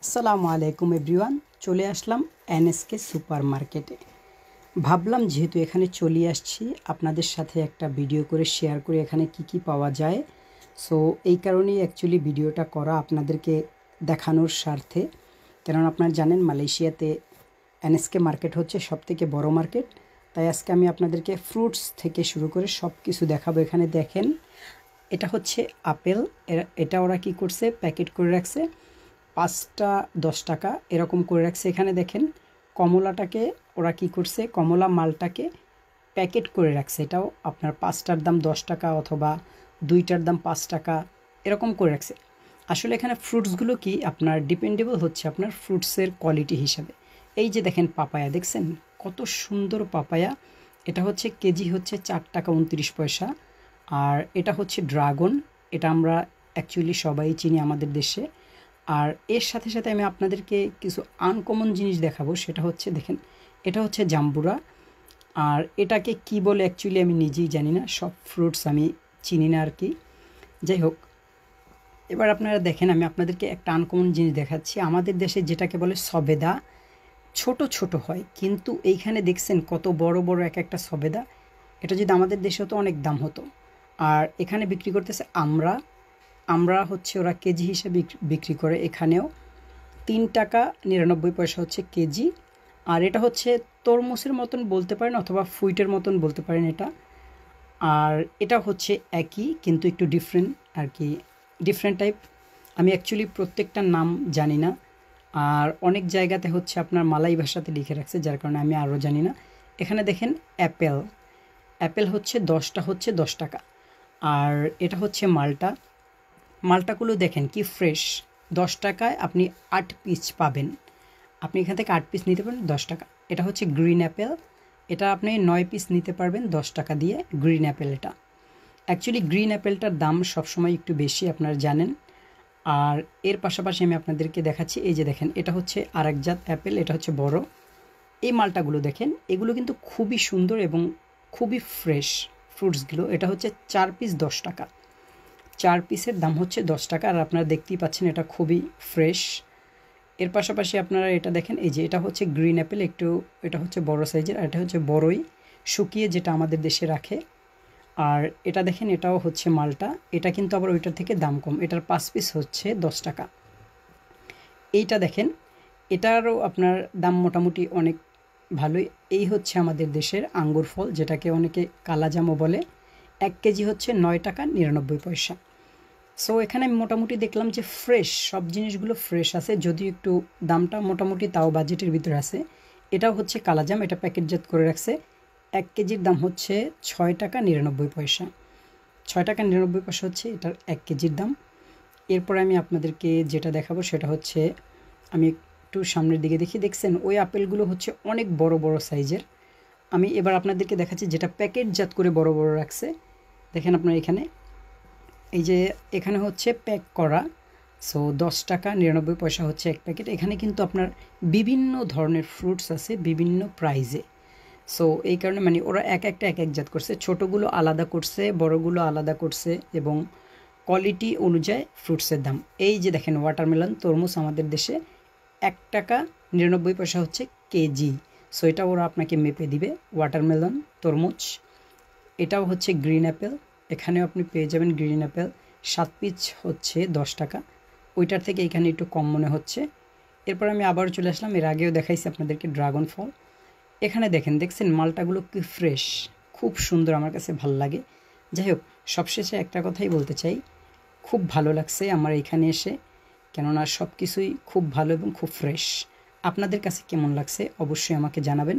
আসসালামু আলাইকুম এভরিওয়ান, চলে আসলাম এনএসকে সুপার মার্কেটে। ভাবলাম যেহেতু এখানে চলে আসছি আপনাদের সাথে একটা ভিডিও করে শেয়ার করে এখানে কি পাওয়া যায়। সো এই কারণেই অ্যাকচুয়ালি ভিডিওটা করা, আপনাদেরকে দেখানোর স্বার্থে। কেননা আপনারা জানেন মালয়েশিয়াতে এনএসকে মার্কেট হচ্ছে সবথেকে বড় মার্কেট। তাই আজকে আমি আপনাদেরকে ফ্রুটস থেকে শুরু করে সব কিছু দেখাবো। এখানে দেখেন, এটা হচ্ছে আপেল। এটা ওরা কি করছে, প্যাকেট করে রাখছে 5টা 10 টাকা এরকম করে রাখছে। এখানে দেখেন কমলাটাকে ওরা কি করছে, কমলা মালটাকে প্যাকেট করে রাখছে। এটাও আপনার 5টার দাম 10 টাকা অথবা 2টার দাম 5 টাকা এরকম করে রাখছে। আসলে এখানে ফ্রুটসগুলো কি আপনার ডিপেন্ডেবল হচ্ছে আপনার ফ্রুটসের কোয়ালিটি হিসাবে। এই যে দেখেন পাপায়া, দেখছেন কত সুন্দর পাপায়া। এটা হচ্ছে কেজি হচ্ছে 4 টাকা 29 পয়সা। আর এটা হচ্ছে ড্রাগন, এটা আমরা অ্যাকচুয়ালি সবাই চিনি আমাদের দেশে। আর এর সাথে সাথে আমি আপনাদেরকে কিছু আনকমন জিনিস দেখাবো। সেটা হচ্ছে দেখেন, এটা হচ্ছে জাম্বুরা। আর এটাকে কি বলে অ্যাকচুয়ালি আমি নিজেই জানি না, সব ফ্রুটস আমি চিনি না আর কি। যাই হোক, এবার আপনারা দেখেন আমি আপনাদেরকে একটা আনকমন জিনিস দেখাচ্ছি। আমাদের দেশে যেটাকে বলে সবেদা, ছোট ছোট হয়, কিন্তু এইখানে দেখছেন কত বড় বড় এক একটা সবেদা। এটা যদি আমাদের দেশে হতো অনেক দাম হতো। আর এখানে বিক্রি করতেছে আমরা হচ্ছে ওরা কেজি হিসেবে বিক্রি করে। এখানেও 3 টাকা 99 পয়সা হচ্ছে কেজি। আর এটা হচ্ছে তরমুজের মতন বলতে পারেন অথবা ফুইটের মতন বলতে পারেন এটা। আর এটা হচ্ছে একই কিন্তু একটু ডিফারেন্ট আর কি, ডিফারেন্ট টাইপ। আমি অ্যাকচুয়ালি প্রত্যেকটার নাম জানি না। আর অনেক জায়গাতে হচ্ছে আপনার মালাই ভাষাতে লিখে রাখছে, যার কারণে আমি আরও জানি না। এখানে দেখেন অ্যাপেল হচ্ছে 10টা হচ্ছে 10 টাকা। আর এটা হচ্ছে মালটাগুলো দেখেন কি ফ্রেশ। 10 টাকায় আপনি 8 পিস পাবেন। আপনি এখান থেকে 8 পিস নিতে পারেন 10 টাকা। এটা হচ্ছে গ্রিন অ্যাপেল, এটা আপনি 9 পিস নিতে পারবেন 10 টাকা দিয়ে। গ্রিন অ্যাপেল, এটা অ্যাকচুয়ালি গ্রিন অ্যাপেলটার দাম সবসময় একটু বেশি, আপনারা জানেন। আর এর পাশাপাশি আমি আপনাদেরকে দেখাচ্ছি, এই যে দেখেন এটা হচ্ছে আরেক জাত অ্যাপেল, এটা হচ্ছে বড়। এই মালটাগুলো দেখেন, এগুলো কিন্তু খুবই সুন্দর এবং খুবই ফ্রেশ ফ্রুটসগুলো। এটা হচ্ছে 4 পিস 10 টাকা। 4 পিসের দাম হচ্ছে 10 টাকা। আর আপনারা দেখতেই পাচ্ছেন এটা খুবই ফ্রেশ। এর পাশাপাশি আপনারা এটা দেখেন, এই যে এটা হচ্ছে গ্রিন অ্যাপেল, একটু এটা হচ্ছে বড় সাইজের। আর এটা হচ্ছে বড়ই শুকিয়ে, যেটা আমাদের দেশে রাখে। আর এটা দেখেন, এটাও হচ্ছে মালটা। এটা কিন্তু আবার ওইটার থেকে দাম কম, এটার 5 পিস হচ্ছে 10 টাকা। এইটা দেখেন, এটারও আপনার দাম মোটামুটি অনেক ভালোই। এই হচ্ছে আমাদের দেশের আঙ্গুর ফল, যেটাকে অনেকে কালাজামও বলে। 1 কেজি হচ্ছে 9 টাকা 99 পয়সা। সো এখানে আমি মোটামুটি দেখলাম যে ফ্রেশ সব জিনিসগুলো ফ্রেশ আছে, যদিও একটু দামটা মোটামুটি তাও বাজেটের ভিতরে আছে। এটাও হচ্ছে কালাজাম, এটা প্যাকেটজাত করে রাখছে। 1 কেজির দাম হচ্ছে 6 টাকা 99 পয়সা। 6 টাকা 99 পয়সা হচ্ছে এটার 1 কেজির দাম। এরপরে আমি আপনাদেরকে যেটা দেখাবো সেটা হচ্ছে, আমি একটু সামনের দিকে দেখছেন ওই আপেলগুলো হচ্ছে অনেক বড় বড় সাইজের। আমি এবার আপনাদেরকে দেখাচ্ছি যেটা প্যাকেটজাত করে বড় বড় রাখছে। দেখেন আপনার এখানে, এই যে এখানে হচ্ছে প্যাক করা। সো 10 টাকা 99 পয়সা হচ্ছে এক প্যাকেট। এখানে কিন্তু আপনার বিভিন্ন ধরনের ফ্রুটস আছে বিভিন্ন প্রাইজে। সো এই কারণে মানে ওরা এক এক জাত করছে, ছোটোগুলো আলাদা করছে, বড়গুলো আলাদা করছে, এবং কোয়ালিটি অনুযায়ী ফ্রুটসের দাম। এই যে দেখেন ওয়াটারমেলন, তরমুজ আমাদের দেশে 1 টাকা 99 পয়সা হচ্ছে কেজি। সো এটা ওরা আপনাকে মেপে দিবে। ওয়াটারমেলন, তরমুজ, এটাও হচ্ছে গ্রিন অ্যাপেল। এখানেও আপনি পেয়ে যাবেন গ্রিন অ্যাপেল, 7 পিস হচ্ছে 10 টাকা। ওইটার থেকে এখানে একটু কম মনে হচ্ছে। এরপর আমি আবার চলে আসলাম, এর আগেও দেখাইছি আপনাদেরকে ড্রাগন ফল। এখানে দেখছেন মালটাগুলো কি ফ্রেশ, খুব সুন্দর, আমার কাছে ভাল লাগে। যাই হোক, সবশেষে একটা কথাই বলতে চাই, খুব ভালো লাগছে আমার এখানে এসে, কেননা সব কিছুই খুব ভালো এবং খুব ফ্রেশ। আপনাদের কাছে কেমন লাগছে অবশ্যই আমাকে জানাবেন।